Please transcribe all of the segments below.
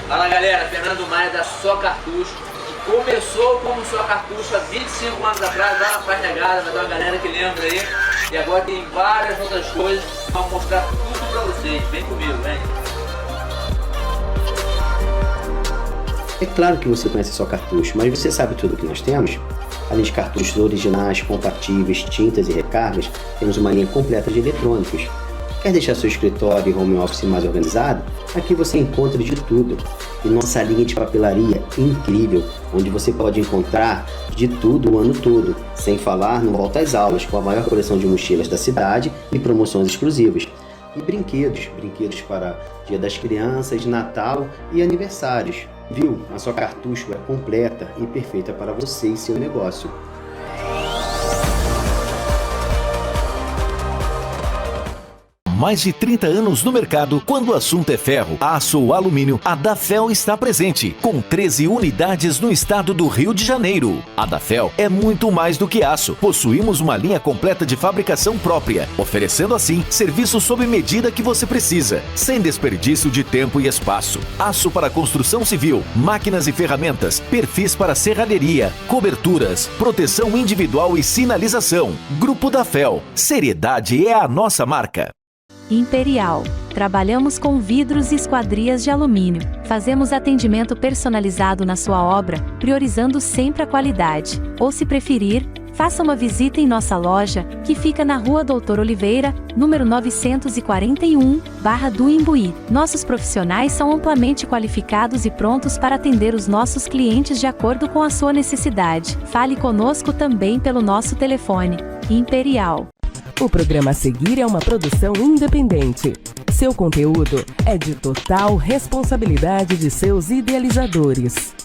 Fala galera, Fernando Maia da Só Cartucho, que começou como Só Cartucho há 25 anos atrás, lá na Paz Negada, vai ter uma galera que lembra aí, e agora tem várias outras coisas, vamos mostrar tudo pra vocês, vem comigo, vem. É claro que você conhece Só Cartucho, mas você sabe tudo que nós temos? Além de cartuchos originais, compatíveis, tintas e recargas, temos uma linha completa de eletrônicos. Quer deixar seu escritório e home office mais organizado? Aqui você encontra de tudo. E nossa linha de papelaria incrível, onde você pode encontrar de tudo o ano todo, sem falar no Volta às Aulas, com a maior coleção de mochilas da cidade e promoções exclusivas. E brinquedos para Dia das Crianças, Natal e aniversários. Viu? A Só Cartucho é completa e perfeita para você e seu negócio. Mais de 30 anos no mercado, quando o assunto é ferro, aço ou alumínio, a Dafel está presente, com 13 unidades no estado do Rio de Janeiro. A Dafel é muito mais do que aço. Possuímos uma linha completa de fabricação própria, oferecendo assim serviços sob medida que você precisa, sem desperdício de tempo e espaço. Aço para construção civil, máquinas e ferramentas, perfis para serralheria, coberturas, proteção individual e sinalização. Grupo Dafel. Seriedade é a nossa marca. Imperial. Trabalhamos com vidros e esquadrias de alumínio. Fazemos atendimento personalizado na sua obra, priorizando sempre a qualidade. Ou se preferir, faça uma visita em nossa loja, que fica na Rua Doutor Oliveira, número 941, do Imbuí. Nossos profissionais são amplamente qualificados e prontos para atender os nossos clientes de acordo com a sua necessidade. Fale conosco também pelo nosso telefone. Imperial. O programa a seguir é uma produção independente. Seu conteúdo é de total responsabilidade de seus idealizadores.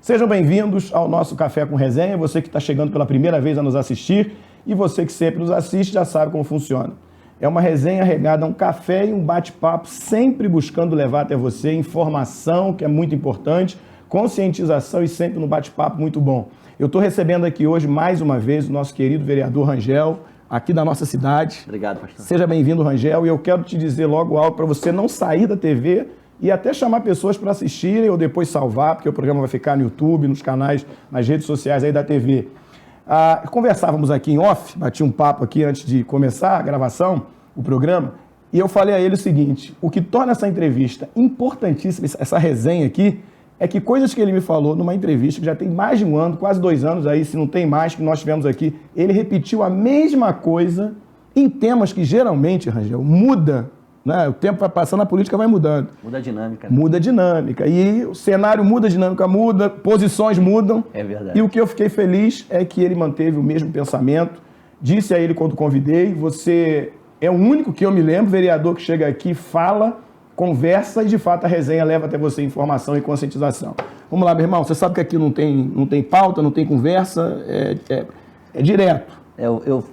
Sejam bem-vindos ao nosso Café com Resenha, você que está chegando pela primeira vez a nos assistir e você que sempre nos assiste já sabe como funciona. É uma resenha regada a um café e um bate-papo, sempre buscando levar até você informação, que é muito importante, conscientização e sempre no bate-papo muito bom. Eu estou recebendo aqui hoje, mais uma vez, o nosso querido vereador Rangel, aqui da nossa cidade. Obrigado, pastor. Seja bem-vindo, Rangel, e eu quero te dizer logo algo para você não sair da TV e até chamar pessoas para assistirem ou depois salvar, porque o programa vai ficar no YouTube, nos canais, nas redes sociais aí da TV. Conversávamos aqui em off, bati um papo aqui antes de começar a gravação, o programa, e eu falei a ele o seguinte: o que torna essa entrevista importantíssima, essa resenha aqui, é que coisas que ele me falou numa entrevista que já tem mais de um ano, quase 2 anos aí, se não tem mais, que nós tivemos aqui, ele repetiu a mesma coisa em temas que geralmente, Rangel, muda. O tempo vai passando, a política vai mudando. Muda a dinâmica. Né? Muda a dinâmica. E o cenário muda, a dinâmica muda, posições mudam. É verdade. E o que eu fiquei feliz é que ele manteve o mesmo pensamento. Disse a ele quando convidei, você é o único que eu me lembro, vereador que chega aqui, fala, conversa e de fato a resenha leva até você informação e conscientização. Vamos lá, meu irmão, você sabe que aqui não tem pauta, não tem conversa, é direto.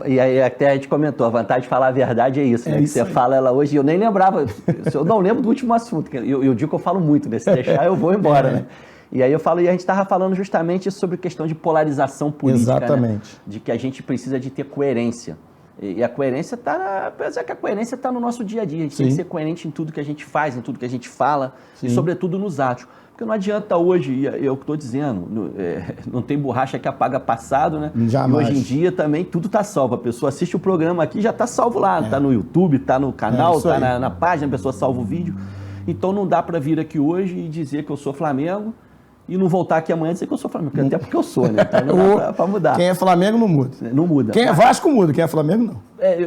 E aí até a gente comentou, a vantagem de falar a verdade é isso, né? Você fala ela hoje, eu nem lembrava, eu não lembro do último assunto, eu digo que eu falo muito, né? Se deixar eu vou embora, né? E aí eu falo, e a gente estava falando justamente sobre questão de polarização política, exatamente, né? De que a gente precisa de ter coerência. E a coerência está, apesar que a coerência está no nosso dia a dia, a gente tem que ser coerente em tudo que a gente faz, em tudo que a gente fala, e sobretudo nos atos. Porque não adianta hoje, é o que estou dizendo, não tem borracha que apaga passado, né? Jamais. E hoje em dia também tudo está salvo. A pessoa assiste o programa aqui, já está salvo lá. Está no YouTube, está no canal, está na página, a pessoa salva o vídeo. Então não dá para vir aqui hoje e dizer que eu sou Flamengo e não voltar aqui amanhã e dizer que eu sou Flamengo. Até porque eu sou, né? Então não dá para mudar. Quem é Flamengo não muda. Não muda. Quem é Vasco muda, quem é Flamengo não.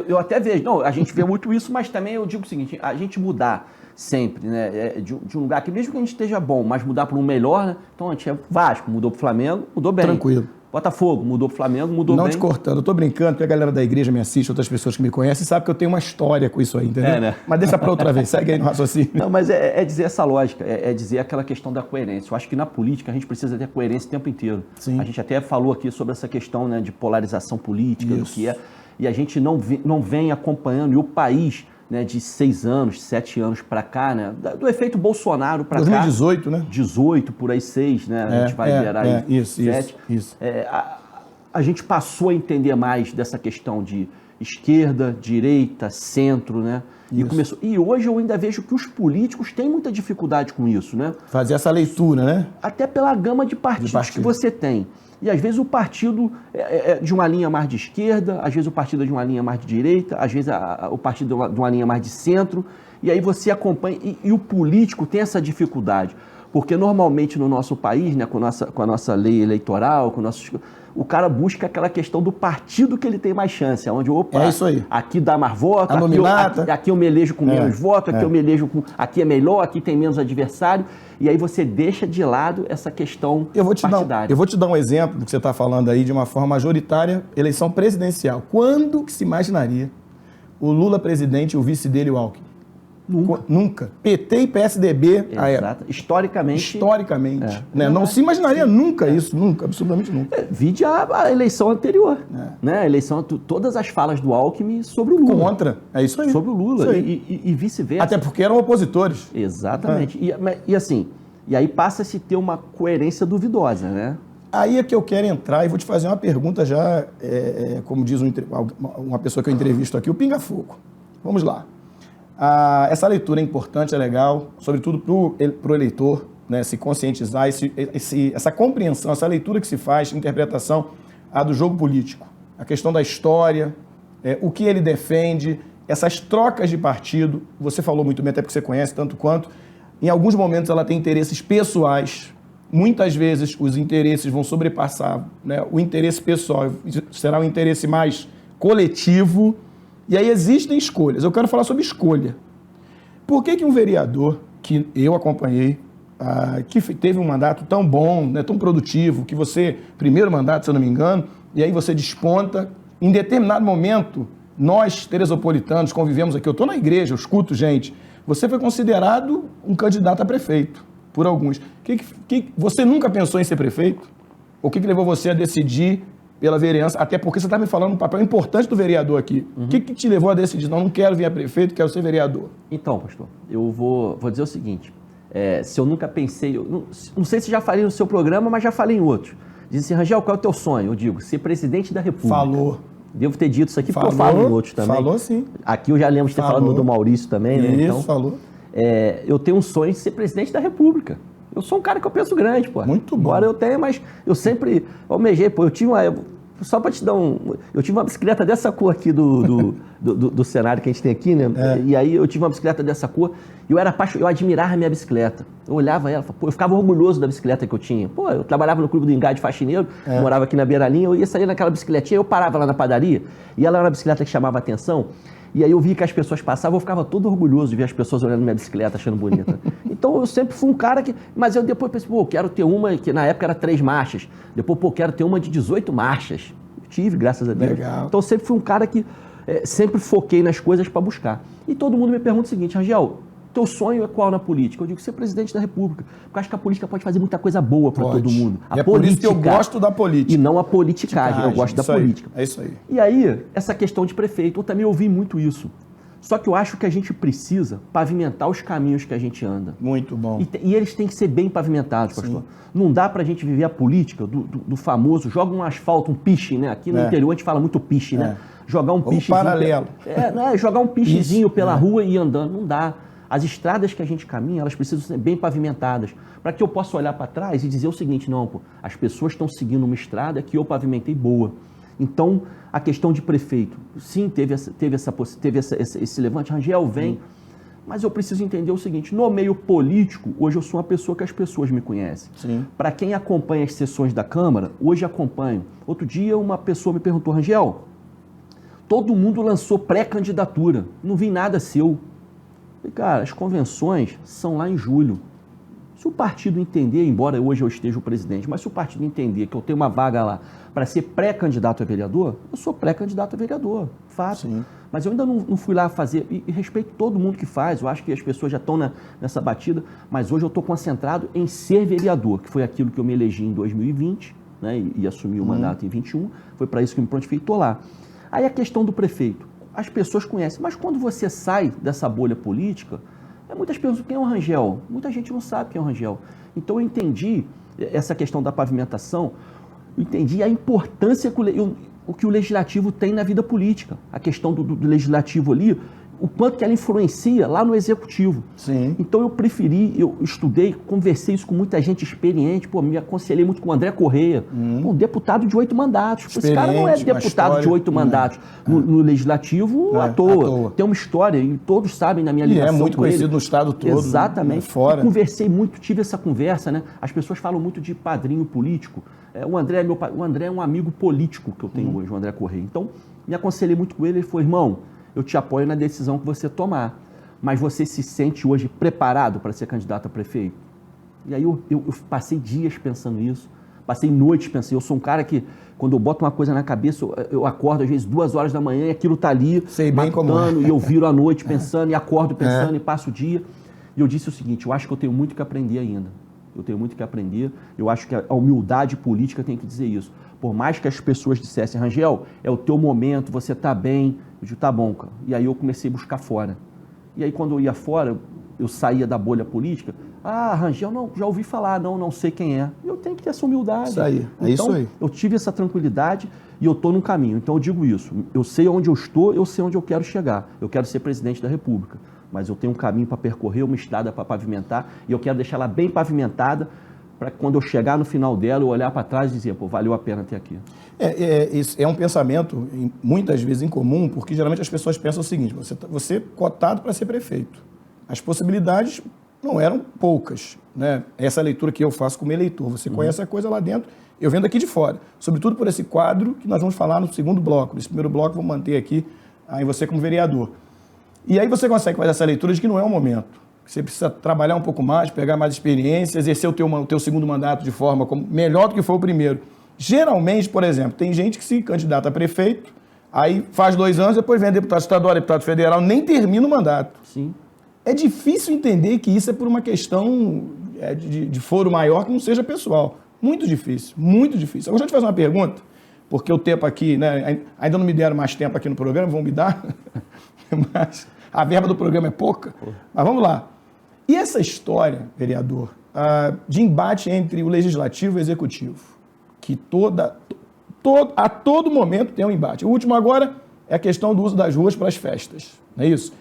Eu até vejo. Não, a gente vê muito isso, mas também eu digo o seguinte, a gente mudar sempre, né? De um lugar que mesmo que a gente esteja bom, mas mudar para um melhor, né? Então a gente é Vasco, mudou para o Flamengo, mudou bem. Tranquilo. Botafogo, mudou pro Flamengo, mudou Não bem. te cortando, eu tô brincando, porque a galera da igreja me assiste, outras pessoas que me conhecem, sabe que eu tenho uma história com isso aí, entendeu? Né? Mas deixa pra outra vez, segue aí no raciocínio. Não, mas é dizer essa lógica, é dizer aquela questão da coerência. Eu acho que na política a gente precisa ter coerência o tempo inteiro. Sim. A gente até falou aqui sobre essa questão, né, de polarização política, do que é, e a gente não vem acompanhando, e o país, né, de 6 anos, 7 anos para cá, né, do efeito Bolsonaro para cá. 2018, né? 18, por aí 6, né? A gente vai liberar aí isso, 7. Isso. A gente passou a entender mais dessa questão de esquerda, direita, centro, né? E hoje eu ainda vejo que os políticos têm muita dificuldade com isso, né? Fazer essa leitura, né? Até pela gama de partidos que você tem. E às vezes o partido é de uma linha mais de esquerda, às vezes o partido é de uma linha mais de direita, às vezes o partido é de uma linha mais de centro, e aí você acompanha, e o político tem essa dificuldade, porque normalmente no nosso país, né, com a nossa lei eleitoral, o cara busca aquela questão do partido que ele tem mais chance, onde, opa, isso aí. Aqui dá mais voto, aqui eu me elejo com menos voto, aqui eu me elejo com, aqui é melhor, aqui tem menos adversário, e aí você deixa de lado essa questão partidária. Eu vou te dar um exemplo do que você está falando aí de uma forma majoritária, eleição presidencial. Quando que se imaginaria o Lula presidente e o vice dele, o Alckmin? Nunca. PT e PSDB, Exato. Historicamente. Né? Não se imaginaria nunca isso, nunca, absolutamente nunca. Vide a eleição anterior. Né? A eleição, todas as falas do Alckmin sobre o Lula. Contra, é isso aí. Sobre o Lula Isso aí. e vice-versa. Até porque eram opositores. Exatamente. E aí passa a se ter uma coerência duvidosa, né? Aí é que eu quero entrar e vou te fazer uma pergunta já, como diz uma pessoa que eu entrevisto aqui, o Pinga Fogo. Vamos lá. Essa leitura é importante, é legal, sobretudo para o eleitor, né, se conscientizar, essa compreensão, essa leitura que se faz, interpretação do jogo político, a questão da história, o que ele defende, essas trocas de partido, você falou muito bem, até porque você conhece tanto quanto, em alguns momentos ela tem interesses pessoais, muitas vezes os interesses vão sobrepassar, né, o interesse pessoal, será um interesse mais coletivo. E aí existem escolhas. Eu quero falar sobre escolha. Por que um vereador, que eu acompanhei, que teve um mandato tão bom, né, tão produtivo, que você, primeiro mandato, se eu não me engano, e aí você desponta, em determinado momento, nós, teresopolitanos, convivemos aqui, eu estou na igreja, eu escuto gente, você foi considerado um candidato a prefeito, por alguns. Você nunca pensou em ser prefeito? O que levou você a decidir pela vereança, até porque você está me falando um papel importante do vereador aqui. O que te levou a decidir? Não quero vir a prefeito, quero ser vereador. Então, pastor, eu vou dizer o seguinte, se eu nunca pensei, não sei se já falei no seu programa, mas já falei em outros. Diz assim, Rangel, qual é o teu sonho? Eu digo, ser presidente da República. Falou. Devo ter dito isso aqui, porque eu falo em outros também. Falou sim. Aqui eu já lembro de ter falado no do Maurício também, né? Isso, então, falou. Eu tenho um sonho de ser presidente da República. Eu sou um cara que eu penso grande, pô. Muito bom. Embora eu tenha, mas eu sempre almejei, pô, só para te dar eu tive uma bicicleta dessa cor aqui do cenário que a gente tem aqui, né? E aí eu tive uma bicicleta dessa cor e eu admirava a minha bicicleta. Eu olhava ela, pô, eu ficava orgulhoso da bicicleta que eu tinha. Pô, eu trabalhava no Clube do Engado de Faxineiro, morava aqui na Beiralinha, eu ia sair naquela bicicletinha, eu parava lá na padaria e ela era uma bicicleta que chamava atenção. E aí eu via que as pessoas passavam, eu ficava todo orgulhoso de ver as pessoas olhando minha bicicleta, achando bonita. Então eu sempre fui um cara que... Mas eu depois pensei, pô, quero ter uma que na época era 3 marchas. Depois, pô, quero ter uma de 18 marchas. Tive, graças a Deus. Legal. Então eu sempre fui um cara que sempre foquei nas coisas para buscar. E todo mundo me pergunta o seguinte, Rangel, teu sonho é qual na política? Eu digo, ser presidente da República. Porque eu acho que a política pode fazer muita coisa boa para todo mundo. É por isso que eu gosto da política. E não a politicagem, eu gosto da política. É isso aí. E aí, essa questão de prefeito, eu também ouvi muito isso. Só que eu acho que a gente precisa pavimentar os caminhos que a gente anda. Muito bom. E eles têm que ser bem pavimentados, pastor. Não dá pra gente viver a política do famoso, joga um asfalto, um piche, né? Aqui no interior a gente fala muito piche, né? Jogar um pichezinho. Paralelo. Jogar um pichezinho pela rua e ir andando. Não dá. As estradas que a gente caminha, elas precisam ser bem pavimentadas. Para que eu possa olhar para trás e dizer o seguinte, não, pô, as pessoas estão seguindo uma estrada que eu pavimentei boa. Então, a questão de prefeito, sim, teve esse levante, Rangel, vem, mas eu preciso entender o seguinte, no meio político, hoje eu sou uma pessoa que as pessoas me conhecem. Para quem acompanha as sessões da Câmara, hoje acompanho. Outro dia uma pessoa me perguntou, Rangel, todo mundo lançou pré-candidatura, não vi nada seu. E, cara, as convenções são lá em julho. Se o partido entender, embora hoje eu esteja o presidente, mas se o partido entender que eu tenho uma vaga lá para ser pré-candidato a vereador, eu sou pré-candidato a vereador, fato. Sim. Mas eu ainda não fui lá fazer, e respeito todo mundo que faz, eu acho que as pessoas já estão nessa batida, mas hoje eu estou concentrado em ser vereador, que foi aquilo que eu me elegi em 2020, né, e assumi o mandato em 21, foi para isso que eu me prontifiquei e estou lá. Aí a questão do prefeito, as pessoas conhecem, mas quando você sai dessa bolha política, muitas pessoas, quem é o Rangel? Muita gente não sabe quem é o Rangel. Então eu entendi essa questão da pavimentação, eu entendi a importância que o legislativo tem na vida política. A questão do legislativo ali, o quanto que ela influencia lá no executivo. Sim. Então eu estudei, conversei isso com muita gente experiente, me aconselhei muito com o André Correia, um deputado de 8 mandatos. Esse cara não é deputado de 8 mandatos no legislativo à toa. Tem uma história, e todos sabem na minha ligação. E é muito conhecido no estado todo. Exatamente. Fora. Conversei muito, tive essa conversa, né? As pessoas falam muito de padrinho político. O André é um amigo político que eu tenho hoje, o André Correia. Então, me aconselhei muito com ele, ele falou, irmão, eu te apoio na decisão que você tomar, mas você se sente hoje preparado para ser candidato a prefeito? E aí eu passei dias pensando nisso, passei noites pensando. Eu sou um cara que, quando eu boto uma coisa na cabeça, eu acordo às vezes 2 horas da manhã e aquilo tá ali, matutando, e eu viro à noite pensando, e acordo pensando, e passo o dia. E eu disse o seguinte, eu acho que eu tenho muito que aprender ainda. Eu tenho muito que aprender, eu acho que a humildade política tem que dizer isso. Por mais que as pessoas dissessem, Rangel, é o teu momento, você tá bem, eu digo, tá bom, cara. E aí eu comecei a buscar fora. E aí quando eu ia fora, eu saía da bolha política, Rangel, não, já ouvi falar, não sei quem é. Eu tenho que ter essa humildade. Isso aí, é isso aí. Eu tive essa tranquilidade e eu tô num caminho. Então eu digo isso, eu sei onde eu estou, eu sei onde eu quero chegar. Eu quero ser presidente da República. Mas eu tenho um caminho para percorrer, uma estrada para pavimentar, e eu quero deixar ela bem pavimentada, para que quando eu chegar no final dela, eu olhar para trás e dizer, valeu a pena ter aqui. É um pensamento, muitas vezes, incomum, porque geralmente as pessoas pensam o seguinte, você é cotado para ser prefeito. As possibilidades não eram poucas, né? Essa leitura que eu faço como eleitor, você conhece a coisa lá dentro, eu vendo aqui de fora. Sobretudo por esse quadro que nós vamos falar no segundo bloco. Nesse primeiro bloco, vou manter aqui em você como vereador. E aí você consegue fazer essa leitura de que não é o momento. Você precisa trabalhar um pouco mais, pegar mais experiência, exercer o teu segundo mandato de forma melhor do que foi o primeiro. Geralmente, por exemplo, tem gente que se candidata a prefeito, aí faz 2 anos, depois vem deputado estadual, deputado federal, nem termina o mandato. Sim. É difícil entender que isso é por uma questão de foro maior que não seja pessoal. Muito difícil, muito difícil. Agora, deixa eu te fazer uma pergunta, porque o tempo aqui, né, ainda não me deram mais tempo aqui no programa, vão me dar, mas a verba do programa é pouca. Mas vamos lá. E essa história, vereador, de embate entre o legislativo e o executivo, que a todo momento tem um embate. O último agora é a questão do uso das ruas para as festas, não é isso?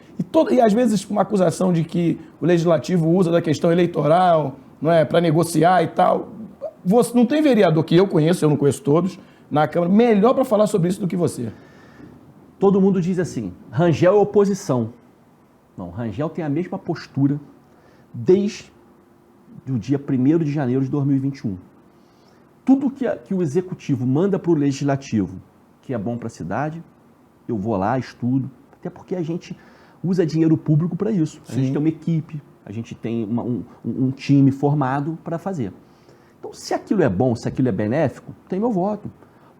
E às vezes uma acusação de que o legislativo usa da questão eleitoral, não é, para negociar e tal. Você não tem vereador que eu não conheço todos, na Câmara, melhor para falar sobre isso do que você. Todo mundo diz assim, Rangel é oposição. Não, Rangel tem a mesma postura desde o dia 1º de janeiro de 2021. Tudo que o executivo manda para o legislativo, que é bom para a cidade, eu vou lá, estudo, até porque a gente usa dinheiro público para isso. A gente tem uma equipe, a gente tem um time formado para fazer. Então, se aquilo é bom, se aquilo é benéfico, tem meu voto.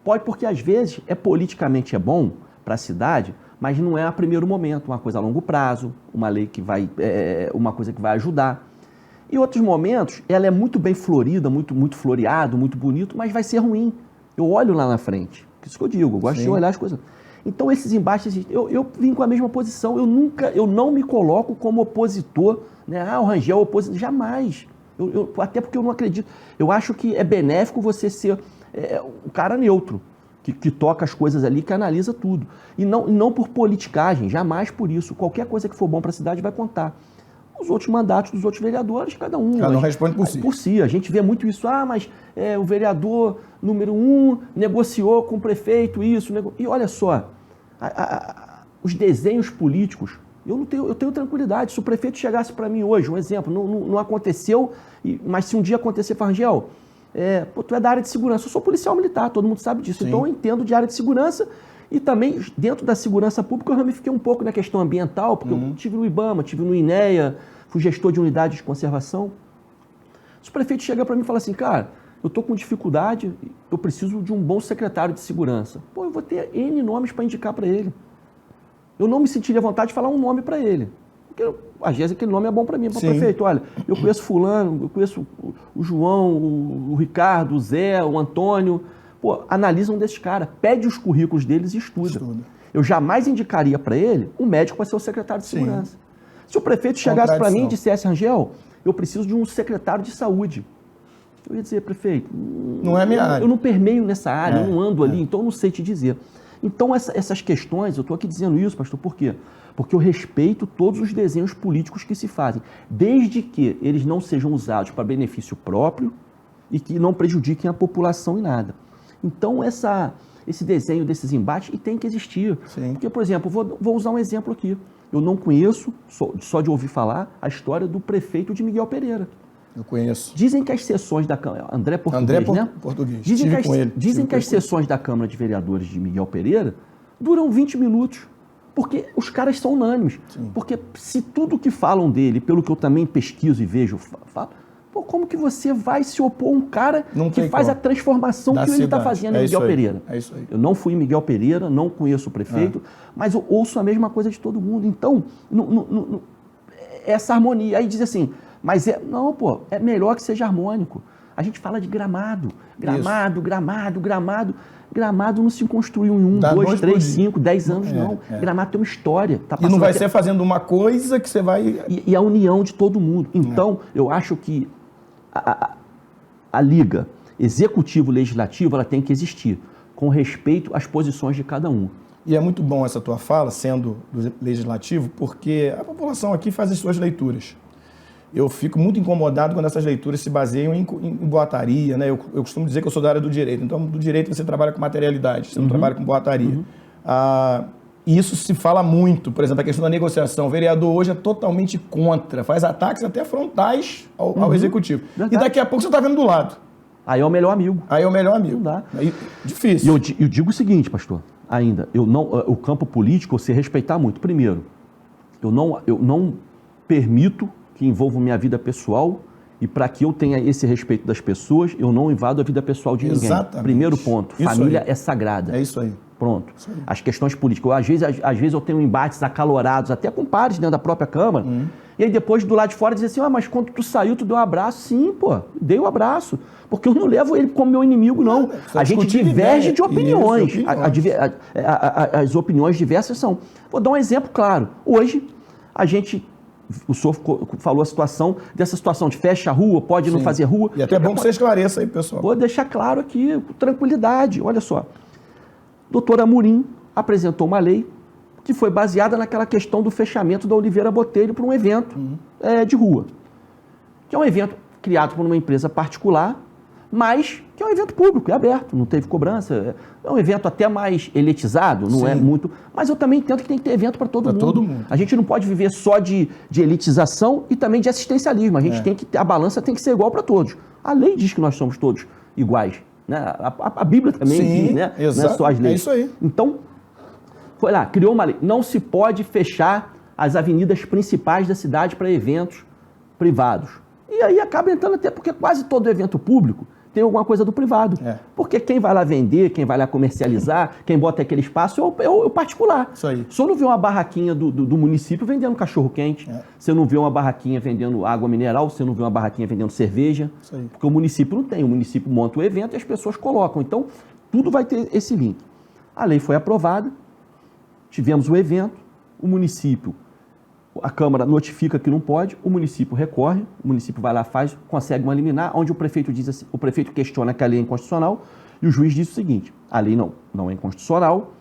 Pode, porque às vezes politicamente é bom para a cidade, mas não é a primeiro momento, uma coisa a longo prazo, uma lei que vai, uma coisa que vai ajudar. Em outros momentos, ela é muito bem florida, muito floreado, muito bonito, mas vai ser ruim. Eu olho lá na frente, isso que eu digo, eu gosto de olhar as coisas. Então, esses embates, eu vim com a mesma posição, eu não me coloco como opositor, né? O Rangel é opositor, jamais. Até porque eu não acredito. Eu acho que é benéfico você ser um cara neutro, que toca as coisas ali, que analisa tudo. E não por politicagem, jamais por isso. Qualquer coisa que for bom para a cidade vai contar. Os outros mandatos dos outros vereadores, cada um responde por si. Por si. A gente vê muito isso. Mas o vereador número 1 negociou com o prefeito isso. E olha só, os desenhos políticos, eu tenho tranquilidade. Se o prefeito chegasse para mim hoje, um exemplo, não aconteceu, mas se um dia acontecer, Rangel, tu é da área de segurança. Eu sou policial militar, todo mundo sabe disso. Sim. Então eu entendo de área de segurança. E também, dentro da segurança pública, eu ramifiquei um pouco na questão ambiental, porque eu estive no IBAMA, estive no INEA, fui gestor de unidade de conservação. Se o prefeito chega para mim e fala assim, cara, eu estou com dificuldade, eu preciso de um bom secretário de segurança. Pô, eu vou ter N nomes para indicar para ele. Eu não me sentiria à vontade de falar um nome para ele. Porque, às vezes, aquele nome é bom para mim, para o prefeito. Olha, eu conheço fulano, eu conheço o João, o Ricardo, o Zé, o Antônio. Pô, analisa um desses caras, pede os currículos deles e estuda. Eu jamais indicaria para ele um médico para ser o secretário de segurança. Se o prefeito chegasse para mim e dissesse, Rangel, eu preciso de um secretário de saúde. Eu ia dizer, prefeito, não é minha área. Eu não permeio nessa área, eu não ando ali, então eu não sei te dizer. Então essas questões, eu estou aqui dizendo isso, pastor, por quê? Porque eu respeito todos os desenhos políticos que se fazem, desde que eles não sejam usados para benefício próprio e que não prejudiquem a população em nada. Então esse desenho desses embates tem que existir. Sim. Porque, por exemplo, vou usar um exemplo aqui. Eu não conheço, só de ouvir falar, a história do prefeito de Miguel Pereira. Eu conheço. Dizem que as sessões da Câmara... André Português, né? Português. Dizem que as sessões da Câmara de Vereadores de Miguel Pereira duram 20 minutos. Porque os caras são unânimes. Sim. Porque se tudo que falam dele, pelo que eu também pesquiso e vejo, falo, pô, como que você vai se opor a um cara que faz a transformação que ele está fazendo em Miguel Pereira? É isso aí. Eu não fui em Miguel Pereira, não conheço o prefeito, mas eu ouço a mesma coisa de todo mundo. Então, essa harmonia. Aí diz assim, mas não, pô, é melhor que seja harmônico. A gente fala de gramado. Gramado não se construiu em 1, 2, 3, 5, 10 anos, não. Gramado tem uma história. Tá, e não vai ser fazendo uma coisa que você vai... E a união de todo mundo. Então, eu acho que a liga executivo-legislativo, ela tem que existir, com respeito às posições de cada um. E é muito bom essa tua fala, sendo do legislativo, porque a população aqui faz as suas leituras. Eu fico muito incomodado quando essas leituras se baseiam em boataria, né? Eu costumo dizer que eu sou da área do direito. Então, do direito você trabalha com materialidade, você não trabalha com boataria. E isso se fala muito, por exemplo, a questão da negociação. O vereador hoje é totalmente contra, faz ataques até frontais ao executivo. Verdade. E daqui a pouco você está vendo do lado. Aí é o melhor amigo. Não dá. Aí, difícil. E eu digo o seguinte, pastor, ainda, o campo político, você respeitar muito. Primeiro, eu não permito que envolva minha vida pessoal e para que eu tenha esse respeito das pessoas, eu não invado a vida pessoal de ninguém. Exatamente. Primeiro ponto, Isso família aí. É sagrada. É isso aí. Pronto. Isso aí. As questões políticas. Às vezes eu tenho embates acalorados, até com pares dentro da própria Câmara, e aí depois do lado de fora dizer assim, mas quando tu saiu, tu deu um abraço? Sim, pô, dei um abraço. Porque eu não levo ele como meu inimigo, não. A gente diverge de opiniões. As opiniões diversas são... Vou dar um exemplo claro. Hoje, o senhor falou dessa situação de fecha a rua, pode não fazer rua. E até bom que você esclareça aí, pessoal. Vou deixar claro aqui, com tranquilidade. Olha só. Doutor Amorim apresentou uma lei que foi baseada naquela questão do fechamento da Oliveira Botelho para um evento de rua. Que é um evento criado por uma empresa particular, mas que é um evento público, é aberto, não teve cobrança. É um evento até mais elitizado, não é muito... Mas eu também entendo que tem que ter evento para todo mundo. A gente não pode viver só de elitização e também de assistencialismo. A gente a balança tem que ser igual para todos. A lei diz que nós somos todos iguais. Né? A Bíblia também diz, né? Não é só as leis. É isso aí. Então, foi lá, criou uma lei. Não se pode fechar as avenidas principais da cidade para eventos privados. E aí acaba entrando até porque quase todo evento público tem alguma coisa do privado. Porque quem vai lá vender, quem vai lá comercializar, quem bota aquele espaço é o particular. Isso aí. Você não vê uma barraquinha do município vendendo cachorro-quente, você não vê uma barraquinha vendendo água mineral, você não vê uma barraquinha vendendo cerveja, isso aí. Porque o município não tem. O município monta o evento e as pessoas colocam. Então, tudo vai ter esse link. A lei foi aprovada, tivemos o evento, o município... A Câmara notifica que não pode, o município recorre, o município vai lá, consegue uma liminar, onde o prefeito diz assim, o prefeito questiona que a lei é inconstitucional e o juiz diz o seguinte, a lei não é inconstitucional,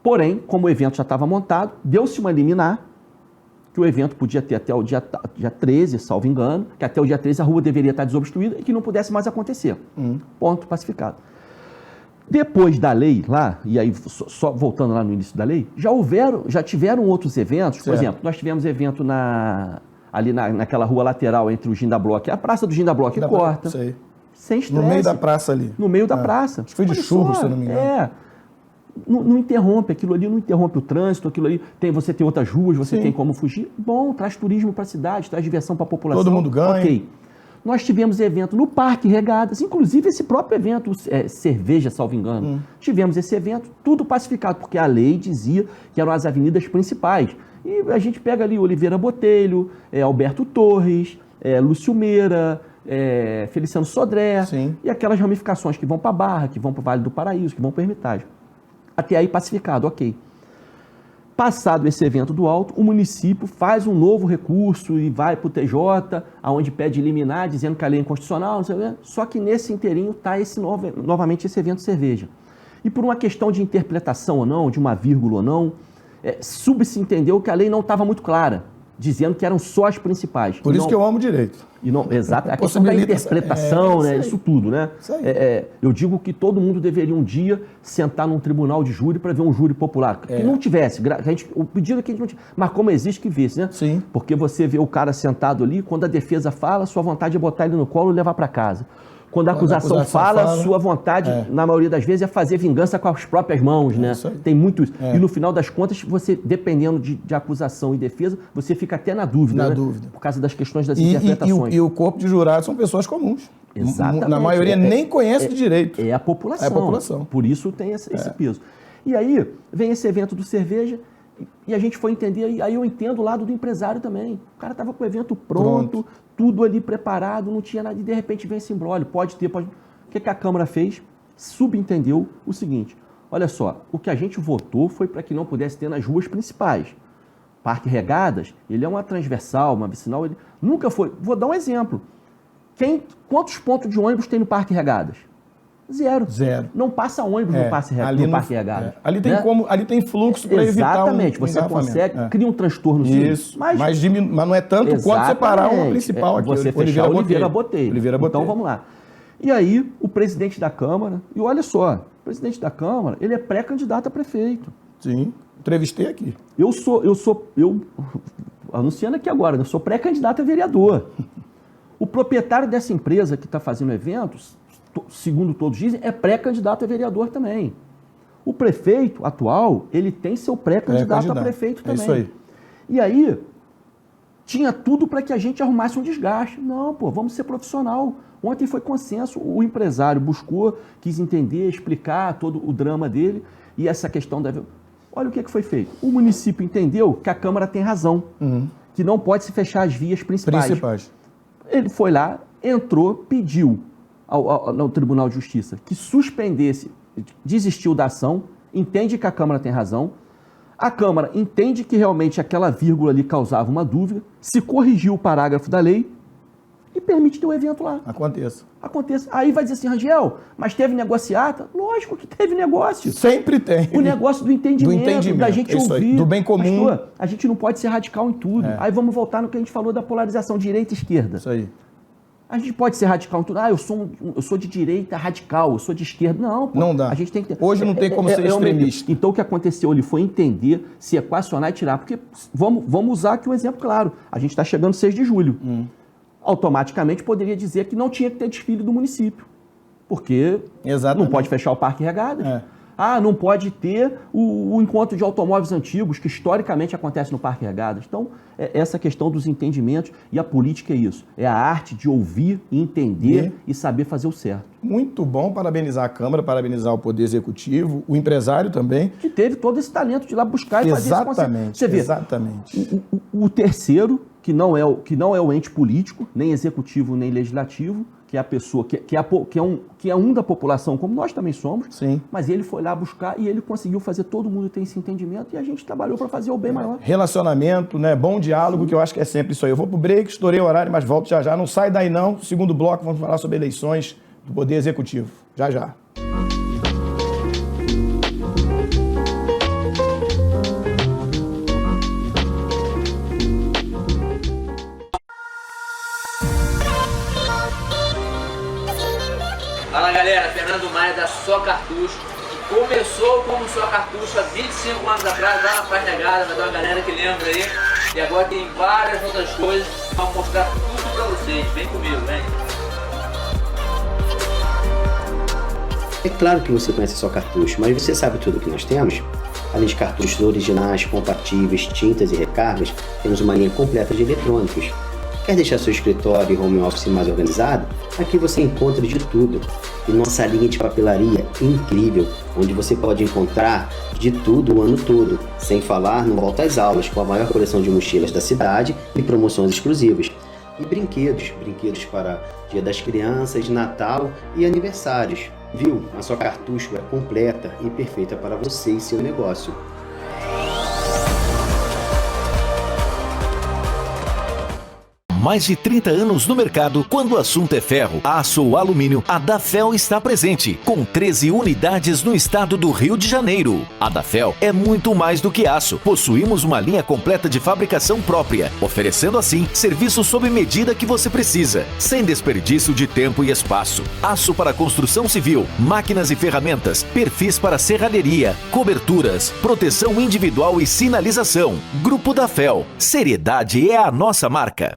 porém, como o evento já estava montado, deu-se uma liminar que o evento podia ter até o dia 13, salvo engano, que até o dia 13 a rua deveria estar desobstruída e que não pudesse mais acontecer. Ponto, pacificado. Depois da lei lá, e aí só voltando lá no início da lei, já tiveram outros eventos, por exemplo, nós tivemos evento ali naquela rua lateral entre o Gindablock, a praça do Gindablock corta, sem estresse. No meio da praça ali. No meio da praça. Acho que foi de churros, se eu não me engano. Não interrompe, aquilo ali não interrompe o trânsito, aquilo ali, você tem outras ruas, você tem como fugir. Bom, traz turismo para a cidade, traz diversão para a população. Todo mundo ganha. Ok. Nós tivemos evento no Parque Regadas, inclusive esse próprio evento, cerveja, salvo engano. Tivemos esse evento, tudo pacificado, porque a lei dizia que eram as avenidas principais. E a gente pega ali Oliveira Botelho, Alberto Torres, Lúcio Meira, Feliciano Sodré, Sim. e aquelas ramificações que vão para Barra, que vão para o Vale do Paraíso, que vão para Hermitage. Até aí pacificado, ok. Passado esse evento do Alto, o município faz um novo recurso e vai para o TJ, aonde pede liminar, dizendo que a lei é inconstitucional, não sei o quê. Só que nesse inteirinho está novamente esse evento cerveja. E por uma questão de interpretação ou não, de uma vírgula ou não, se entendeu que a lei não estava muito clara, dizendo que eram só as principais. Por isso que eu amo direito. E não, exato, a questão da interpretação, né? Isso tudo, né? Isso aí. Eu digo que todo mundo deveria um dia sentar num tribunal de júri para ver um júri popular. Que não tivesse, o pedido é que a gente não tivesse, mas como existe que visse, né? Sim. Porque você vê o cara sentado ali, quando a defesa fala, sua vontade é botar ele no colo e levar para casa. Quando a acusação fala, sua vontade, na maioria das vezes, é fazer vingança com as próprias mãos, né? Tem muito isso. E no final das contas, você, dependendo de acusação e defesa, você fica até na dúvida, né? Por causa das questões das interpretações. E o corpo de jurados são pessoas comuns. Exatamente. Na maioria nem conhece de direito. É a população. É a população. Por isso tem esse peso. E aí, vem esse evento do cerveja, e a gente foi entender, e aí eu entendo o lado do empresário também. O cara estava com o evento pronto, tudo ali preparado, não tinha nada, e de repente vem esse imbróglio, pode ter. O que a Câmara fez? Subentendeu o seguinte, olha só, o que a gente votou foi para que não pudesse ter nas ruas principais. Parque Regadas, ele é uma transversal, uma vicinal, ele nunca foi. Vou dar um exemplo. Quantos pontos de ônibus tem no Parque Regadas? Zero. Não passa ônibus no Parque Regadas. Ali tem ali tem fluxo para evitar Exatamente, você consegue, cria um transtorno. Isso, mas não é tanto quanto separar uma principal aqui. Você fechar Oliveira Botelho. Então vamos lá. E aí, o presidente da Câmara, e olha só, o presidente da Câmara, ele é pré-candidato a prefeito. Sim, entrevistei aqui. Eu anunciando aqui agora, eu sou pré-candidato a vereador. O proprietário dessa empresa que está fazendo eventos, segundo todos dizem, é pré-candidato a vereador também. O prefeito atual, ele tem seu pré-candidato a prefeito também. É isso aí. E aí, tinha tudo para que a gente arrumasse um desgaste. Não, vamos ser profissional. Ontem foi consenso, o empresário buscou, quis entender, explicar todo o drama dele e essa questão da... Olha o que foi feito. O município entendeu que a Câmara tem razão, que não pode se fechar as vias principais. Ele foi lá, entrou, pediu ao Tribunal de Justiça que suspendesse, desistiu da ação, entende que a Câmara tem razão, a Câmara entende que realmente aquela vírgula ali causava uma dúvida, se corrigiu o parágrafo da lei e permite ter o evento lá. Aconteça. Aí vai dizer assim, Rangel, mas teve negociata? Lógico que teve negócio. Sempre tem. O negócio do entendimento, da gente ouvir. Do bem comum. Pastor, a gente não pode ser radical em tudo. Aí vamos voltar no que a gente falou da polarização direita e esquerda. Isso aí. A gente pode ser radical em tudo. Eu sou de direita radical, eu sou de esquerda. Não, não dá. A gente tem que ter... Hoje não tem como ser extremista. Então o que aconteceu ali foi entender, se equacionar e tirar. Porque vamos usar aqui um exemplo claro. A gente está chegando 6 de julho. Automaticamente poderia dizer que não tinha que ter desfile do município. Porque não pode fechar o Parque Regadas. Não pode ter o encontro de automóveis antigos, que historicamente acontece no Parque Regadas. Então, essa questão dos entendimentos, e a política é isso. É a arte de ouvir, entender e saber fazer o certo. Muito bom, parabenizar a Câmara, parabenizar o Poder Executivo, o empresário também. Que teve todo esse talento de ir lá buscar e fazer esse conceito. Você vê, exatamente. O terceiro, que não é o ente político, nem executivo, nem legislativo, que é a pessoa, que é um da população, como nós também somos, mas ele foi lá buscar e ele conseguiu fazer todo mundo ter esse entendimento e a gente trabalhou para fazer o bem maior. Relacionamento, né? Bom diálogo, que eu acho que é sempre isso aí. Eu vou pro break, estourei o horário, mas volto já já. Não sai daí não. Segundo bloco, vamos falar sobre eleições do Poder Executivo. Já já. Fala galera, Fernando Maia da Só Cartucho, que começou como Só Cartucho há 25 anos atrás, lá na Parque Regadas, vai ter uma galera que lembra aí, e agora tem várias outras coisas, vamos mostrar tudo pra vocês, vem comigo, vem. É claro que você conhece Só Cartucho, mas você sabe tudo que nós temos? Além de cartuchos originais, compatíveis, tintas e recargas, temos uma linha completa de eletrônicos. Quer deixar seu escritório e home office mais organizado? Aqui você encontra de tudo. E nossa linha de papelaria incrível, onde você pode encontrar de tudo o ano todo, sem falar no Volta às Aulas, com a maior coleção de mochilas da cidade e promoções exclusivas. E brinquedos para Dia das Crianças, Natal e aniversários. Viu? A Só Cartucho é completa e perfeita para você e seu negócio. Mais de 30 anos no mercado, quando o assunto é ferro, aço ou alumínio, a Dafel está presente, com 13 unidades no estado do Rio de Janeiro. A Dafel é muito mais do que aço. Possuímos uma linha completa de fabricação própria, oferecendo assim serviços sob medida que você precisa, sem desperdício de tempo e espaço. Aço para construção civil, máquinas e ferramentas, perfis para serralheria, coberturas, proteção individual e sinalização. Grupo Dafel. Seriedade é a nossa marca.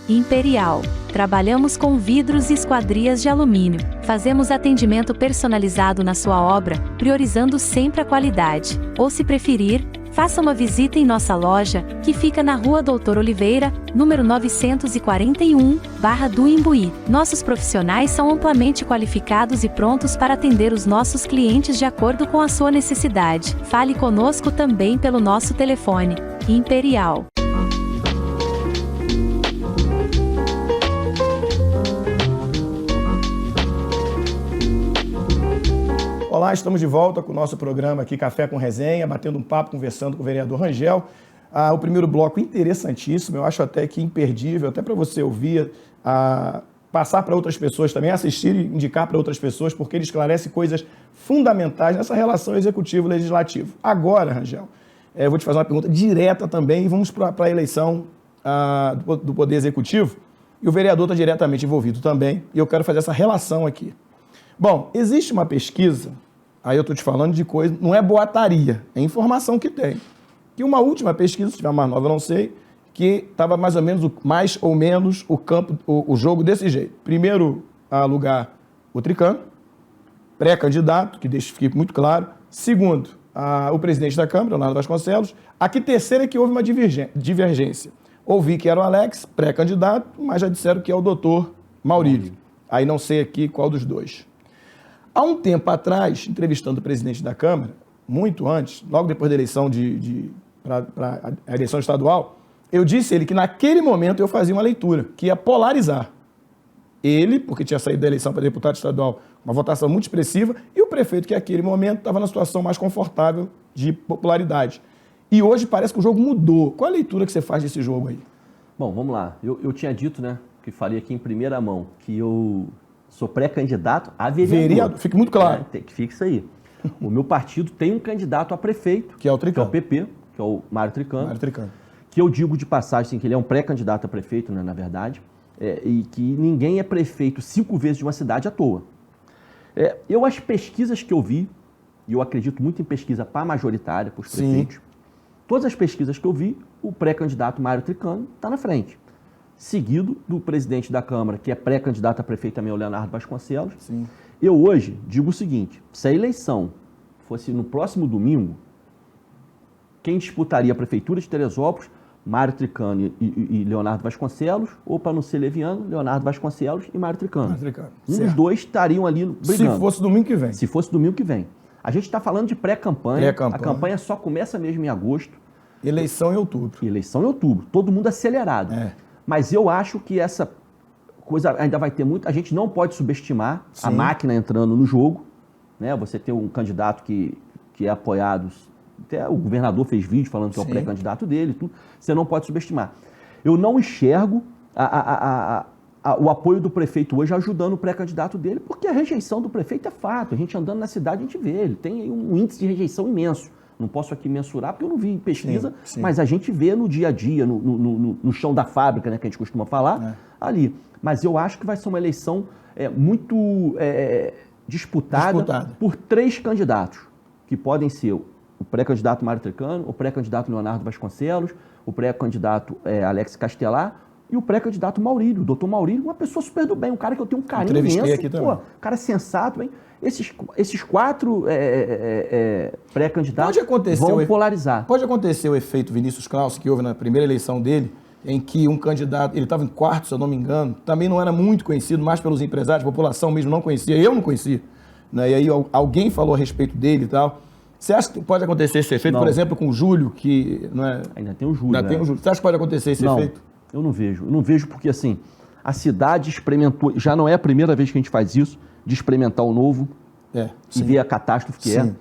Imperial. Trabalhamos com vidros e esquadrias de alumínio. Fazemos atendimento personalizado na sua obra, priorizando sempre a qualidade. Ou se preferir, faça uma visita em nossa loja, que fica na Rua Doutor Oliveira, número 941, Barra do Imbuí. Nossos profissionais são amplamente qualificados e prontos para atender os nossos clientes de acordo com a sua necessidade. Fale conosco também pelo nosso telefone. Imperial. Olá, estamos de volta com o nosso programa aqui, Café com Resenha, batendo um papo, conversando com o vereador Rangel. O primeiro bloco interessantíssimo, eu acho até que imperdível, até para você ouvir, passar para outras pessoas também, assistir e indicar para outras pessoas, porque ele esclarece coisas fundamentais nessa relação executivo-legislativo. Agora, Rangel, eu vou te fazer uma pergunta direta também e vamos para a eleição do Poder Executivo. E o vereador está diretamente envolvido também, e eu quero fazer essa relação aqui. Bom, existe uma pesquisa, aí eu estou te falando de coisa, não é boataria, é informação que tem. Que uma última pesquisa, se tiver mais nova, eu não sei, que estava mais ou menos o jogo desse jeito. Primeiro lugar, o Tricano, pré-candidato, que deixa fique muito claro. Segundo, o presidente da Câmara, Leonardo Vasconcelos. Aqui, terceiro é que houve uma divergência. Ouvi que era o Alex, pré-candidato, mas já disseram que é o doutor Maurílio. Aí não sei aqui qual dos dois. Há um tempo atrás, entrevistando o presidente da Câmara, muito antes, logo depois da eleição para a eleição estadual, eu disse a ele que naquele momento eu fazia uma leitura, que ia polarizar. Ele, porque tinha saído da eleição para deputado estadual, uma votação muito expressiva, e o prefeito, que naquele momento estava na situação mais confortável de popularidade. E hoje parece que o jogo mudou. Qual a leitura que você faz desse jogo aí? Bom, vamos lá. Eu tinha dito, né, que falei aqui em primeira mão, que eu sou pré-candidato a vereador. Fique muito claro. Tem que ficar isso aí. O meu partido tem um candidato a prefeito, que é o Tricano. Que é o PP, que é o Mário Tricano. Mário Tricano. Que eu digo de passagem, assim, que ele é um pré-candidato a prefeito, né, na verdade, e que ninguém é prefeito 5 vezes de uma cidade à toa. As pesquisas que eu vi, e eu acredito muito em pesquisa para majoritária, para os prefeitos, todas as pesquisas que eu vi, o pré-candidato Mário Tricano está na frente. Seguido do presidente da Câmara, que é pré-candidato a prefeito também, o Leonardo Vasconcelos. Sim. Eu hoje digo o seguinte, se a eleição fosse no próximo domingo, quem disputaria a Prefeitura de Teresópolis, Mário Tricano e Leonardo Vasconcelos, ou para não ser leviano, Leonardo Vasconcelos e Mário Tricano. Um dos dois estariam ali brigando. Se fosse domingo que vem. Se fosse domingo que vem. A gente está falando de pré-campanha. A campanha só começa mesmo em agosto. Eleição em outubro. Eleição em outubro. Todo mundo acelerado. Mas eu acho que essa coisa ainda vai ter muito. A gente não pode subestimar a máquina entrando no jogo. Né? Você ter um candidato que é apoiado. Até o governador fez vídeo falando que é o pré-candidato dele. Tudo. Você não pode subestimar. Eu não enxergo o apoio do prefeito hoje ajudando o pré-candidato dele, porque a rejeição do prefeito é fato. A gente andando na cidade, a gente vê. Ele tem um índice de rejeição imenso. Não posso aqui mensurar, porque eu não vi em pesquisa, mas a gente vê no dia a dia, no chão da fábrica, né, que a gente costuma falar, ali. Mas eu acho que vai ser uma eleição muito disputada por 3 candidatos, que podem ser o pré-candidato Mário Tricano, o pré-candidato Leonardo Vasconcelos, o pré-candidato Alex Castelar e o pré-candidato Maurílio, o doutor Maurílio, uma pessoa super do bem, um cara que eu tenho um carinho imenso, aqui também. Um cara sensato, hein? Esses 4 pré-candidatos vão polarizar. Pode acontecer o efeito Vinícius Claus, que houve na primeira eleição dele, em que um candidato, ele estava em quarto, se eu não me engano, também não era muito conhecido, mais pelos empresários, a população mesmo não conhecia, eu não conhecia, né? E aí alguém falou a respeito dele e tal. Você acha que pode acontecer esse efeito, por exemplo, com o Júlio, que não é... Ainda tem o Júlio, Ainda tem o Júlio. Você acha que pode acontecer esse efeito? Eu não vejo. Eu não vejo porque, assim, a cidade experimentou, já não é a primeira vez que a gente faz isso, de experimentar o novo e ver a catástrofe que é.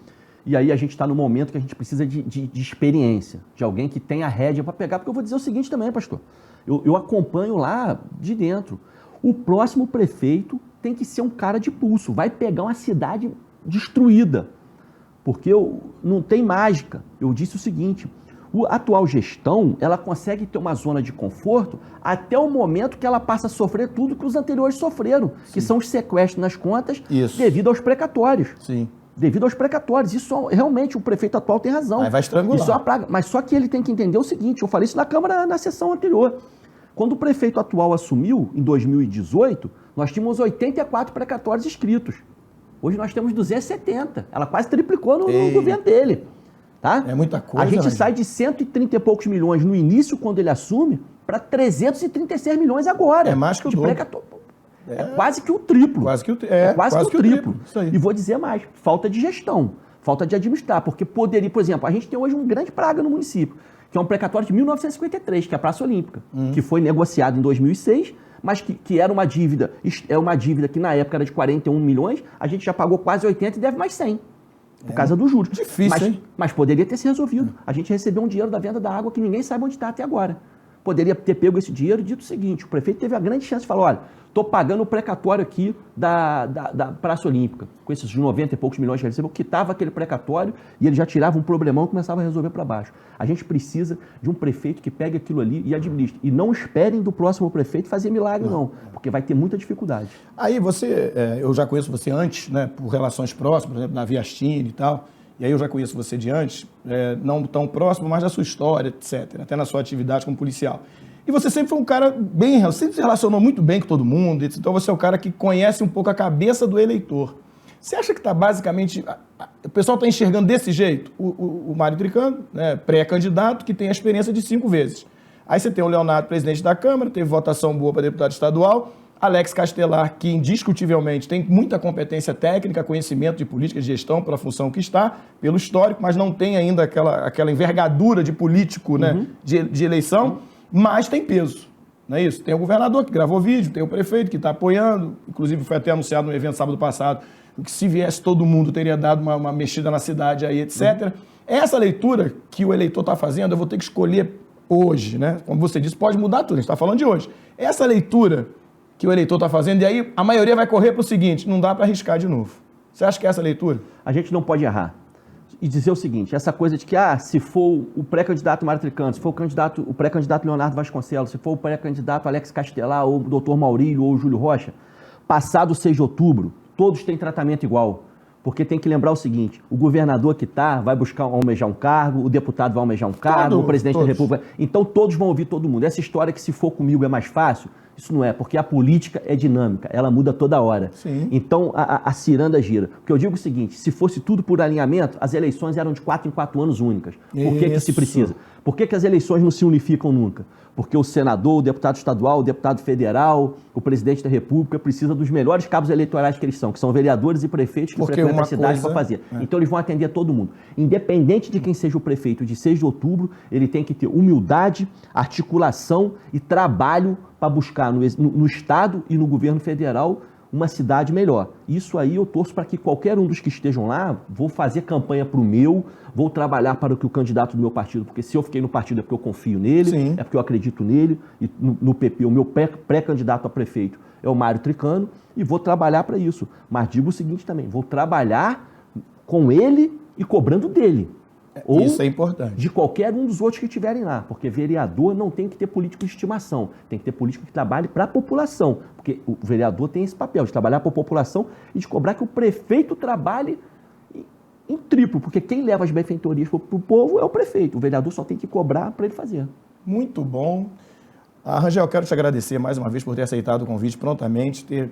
E aí a gente está no momento que a gente precisa de experiência, de alguém que tenha a rédea para pegar, porque eu vou dizer o seguinte também, pastor, eu acompanho lá de dentro, o próximo prefeito tem que ser um cara de pulso, vai pegar uma cidade destruída, porque não tem mágica. Eu disse o seguinte, a atual gestão, ela consegue ter uma zona de conforto até o momento que ela passa a sofrer tudo que os anteriores sofreram, que são os sequestros nas contas devido aos precatórios. Sim. Devido aos precatórios. Isso realmente o prefeito atual tem razão. Aí vai estrangular. Isso é uma praga. Mas só que ele tem que entender o seguinte, eu falei isso na Câmara na sessão anterior. Quando o prefeito atual assumiu, em 2018, nós tínhamos 84 precatórios inscritos. Hoje nós temos 270. Ela quase triplicou no governo dele. Tá? É muita coisa. A gente sai de 130 e poucos milhões no início, quando ele assume, para 336 milhões agora. É mais que o dobro. É quase que o triplo. Quase que o triplo. Isso aí. E vou dizer mais, falta de gestão, falta de administrar, porque poderia, por exemplo, a gente tem hoje um grande praga no município, que é um precatório de 1953, que é a Praça Olímpica, que foi negociado em 2006, mas que era uma dívida que na época era de 41 milhões, a gente já pagou quase 80 e deve mais 100. Por causa dos juros. Difícil, hein? Mas poderia ter se resolvido. A gente recebeu um dinheiro da venda da água que ninguém sabe onde está até agora. Poderia ter pego esse dinheiro e dito o seguinte, o prefeito teve a grande chance de falar, olha, estou pagando o precatório aqui da Praça Olímpica, com esses 90 e poucos milhões que ele recebeu, quitava aquele precatório e ele já tirava um problemão e começava a resolver para baixo. A gente precisa de um prefeito que pegue aquilo ali e administre. E não esperem do próximo prefeito fazer milagre, não, porque vai ter muita dificuldade. Aí eu já conheço você antes, né, por relações próximas, por exemplo, na Viastine e tal, e aí eu já conheço você de antes, não tão próximo, mas da sua história, etc., até na sua atividade como policial. E você sempre foi um cara sempre se relacionou muito bem com todo mundo, então você é o cara que conhece um pouco a cabeça do eleitor. Você acha que está basicamente... O pessoal está enxergando desse jeito? O Mário Tricano, né, pré-candidato, que tem a experiência de 5 vezes. Aí você tem o Leonardo, presidente da Câmara, teve votação boa para deputado estadual, Alex Castelar, que indiscutivelmente tem muita competência técnica, conhecimento de política de gestão pela função que está, pelo histórico, mas não tem ainda aquela envergadura de político, né, de eleição, mas tem peso, não é isso? Tem o governador que gravou vídeo, tem o prefeito que está apoiando, inclusive foi até anunciado no evento sábado passado, que se viesse todo mundo teria dado uma mexida na cidade aí, etc. Essa leitura que o eleitor está fazendo, eu vou ter que escolher hoje, né? Como você disse, pode mudar tudo, a gente está falando de hoje. Essa leitura que o eleitor está fazendo, e aí a maioria vai correr para o seguinte, não dá para arriscar de novo. Você acha que é essa leitura? A gente não pode errar. E dizer o seguinte, essa coisa de que, se for o pré-candidato Mário Tricano, se for o pré-candidato Leonardo Vasconcelos, se for o pré-candidato Alex Castelar, ou o doutor Maurílio, ou o Júlio Rocha, passado o 6 de outubro, todos têm tratamento igual. Porque tem que lembrar o seguinte, o governador que vai buscar almejar um cargo, o deputado vai almejar um cargo, o presidente da República... Então todos vão ouvir todo mundo. Essa história que se for comigo é mais fácil, isso não é, porque a política é dinâmica, ela muda toda hora. Sim. Então a ciranda gira. Porque eu digo o seguinte, se fosse tudo por alinhamento, as eleições eram de 4 em 4 anos únicas. Por que se precisa? Por que as eleições não se unificam nunca? Porque o senador, o deputado estadual, o deputado federal, o presidente da República precisa dos melhores cabos eleitorais que eles são, que são vereadores e prefeitos que frequentam a cidade para fazer. Então eles vão atender todo mundo. Independente de quem seja o prefeito de 6 de outubro, ele tem que ter humildade, articulação e trabalho para buscar no Estado e no governo federal uma cidade melhor. Isso aí eu torço para que qualquer um dos que estejam lá, vou fazer campanha para o meu, vou trabalhar para o que o candidato do meu partido, porque se eu fiquei no partido é porque eu confio nele, Sim. é porque eu acredito nele, e no PP o meu pré-candidato a prefeito é o Mário Tricano, e vou trabalhar para isso. Mas digo o seguinte também, vou trabalhar com ele e cobrando dele. Ou isso é importante. De qualquer um dos outros que estiverem lá, porque vereador não tem que ter político de estimação, tem que ter político que trabalhe para a população, porque o vereador tem esse papel de trabalhar para a população e de cobrar que o prefeito trabalhe em triplo, porque quem leva as benfeitorias para o povo é o prefeito, o vereador só tem que cobrar para ele fazer. Muito bom. Rangel, eu quero te agradecer mais uma vez por ter aceitado o convite prontamente, ter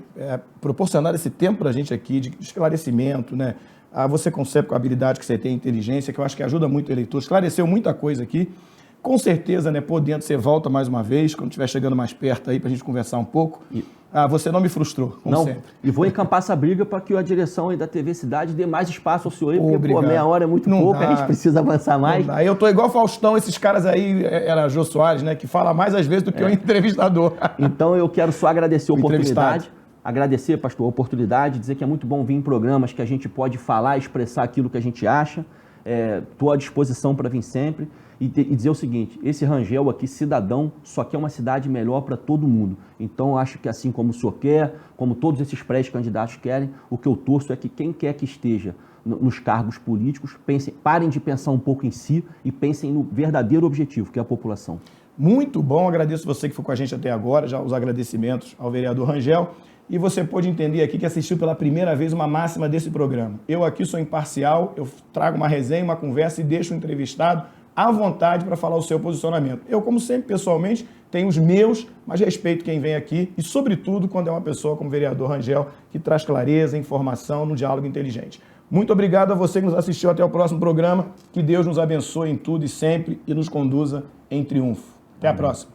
proporcionado esse tempo para a gente aqui de esclarecimento, né? Você consegue com a habilidade que você tem, inteligência, que eu acho que ajuda muito o eleitor, esclareceu muita coisa aqui. Com certeza, né, por dentro você volta mais uma vez, quando estiver chegando mais perto aí, para a gente conversar um pouco. Você não me frustrou, como sempre. E vou encampar essa briga para que a direção aí da TV Cidade dê mais espaço ao senhor aí, porque Obrigado. meia hora é muito pouco, a gente precisa avançar mais. Eu tô igual Faustão, esses caras aí, era Jô Soares, né, que fala mais às vezes do que o entrevistador. Então eu quero só agradecer a oportunidade. Agradecer, pastor, a oportunidade, dizer que é muito bom vir em programas que a gente pode falar, expressar aquilo que a gente acha. Estou à disposição para vir sempre e dizer o seguinte: esse Rangel aqui, cidadão, só quer uma cidade melhor para todo mundo. Então, acho que assim como o senhor quer, como todos esses pré-candidatos querem, o que eu torço é que quem quer que esteja nos cargos políticos, parem de pensar um pouco em si e pensem no verdadeiro objetivo, que é a população. Muito bom, agradeço você que ficou com a gente até agora, já os agradecimentos ao vereador Rangel. E você pode entender aqui que assistiu pela primeira vez uma máxima desse programa. Eu aqui sou imparcial, eu trago uma resenha, uma conversa e deixo o entrevistado à vontade para falar o seu posicionamento. Eu, como sempre, pessoalmente, tenho os meus, mas respeito quem vem aqui e, sobretudo, quando é uma pessoa como o vereador Rangel, que traz clareza, informação, num diálogo inteligente. Muito obrigado a você que nos assistiu até o próximo programa. Que Deus nos abençoe em tudo e sempre e nos conduza em triunfo. Até a próxima.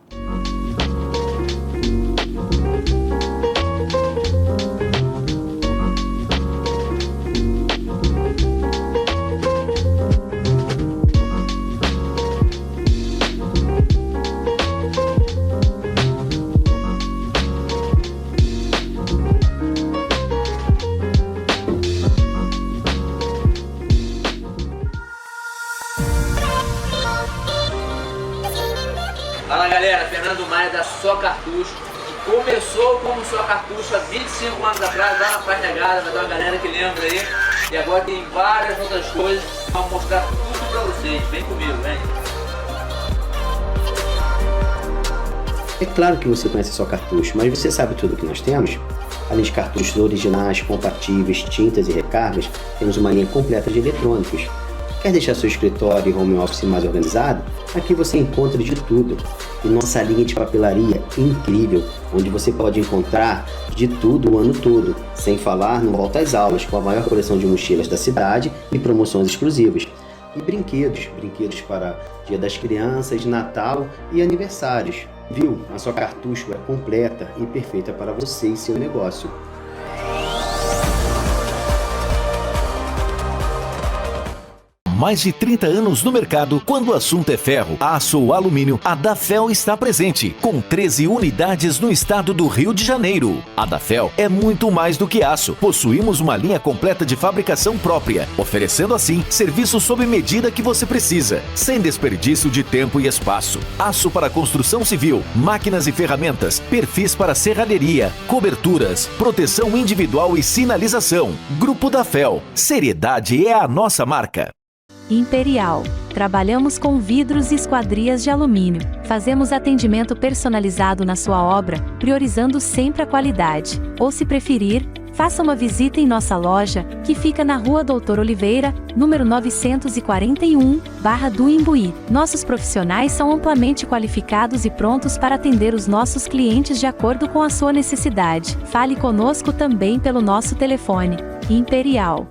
Fala galera, Fernando Maia da Só Cartucho, que começou como Só Cartucho há 25 anos atrás, lá na Paz Negada, vai ter uma galera que lembra aí, e agora tem várias outras coisas, vamos mostrar tudo pra vocês, vem comigo, vem. É claro que você conhece Só Cartucho, mas você sabe tudo que nós temos? Além de cartuchos originais, compatíveis, tintas e recargas, temos uma linha completa de eletrônicos. Quer deixar seu escritório e home office mais organizado? Aqui você encontra de tudo. E nossa linha de papelaria incrível, onde você pode encontrar de tudo o ano todo, sem falar no Volta às Aulas, com a maior coleção de mochilas da cidade e promoções exclusivas. E brinquedos para Dia das Crianças, Natal e aniversários. Viu? A Só Cartucho é completa e perfeita para você e seu negócio. Mais de 30 anos no mercado, quando o assunto é ferro, aço ou alumínio, a Dafel está presente, com 13 unidades no estado do Rio de Janeiro. A Dafel é muito mais do que aço. Possuímos uma linha completa de fabricação própria, oferecendo assim serviços sob medida que você precisa, sem desperdício de tempo e espaço. Aço para construção civil, máquinas e ferramentas, perfis para serralheria, coberturas, proteção individual e sinalização. Grupo Dafel. Seriedade é a nossa marca. Imperial. Trabalhamos com vidros e esquadrias de alumínio. Fazemos atendimento personalizado na sua obra, priorizando sempre a qualidade. Ou se preferir, faça uma visita em nossa loja, que fica na Rua Doutor Oliveira, número 941, Barra do Imbuí. Nossos profissionais são amplamente qualificados e prontos para atender os nossos clientes de acordo com a sua necessidade. Fale conosco também pelo nosso telefone. Imperial.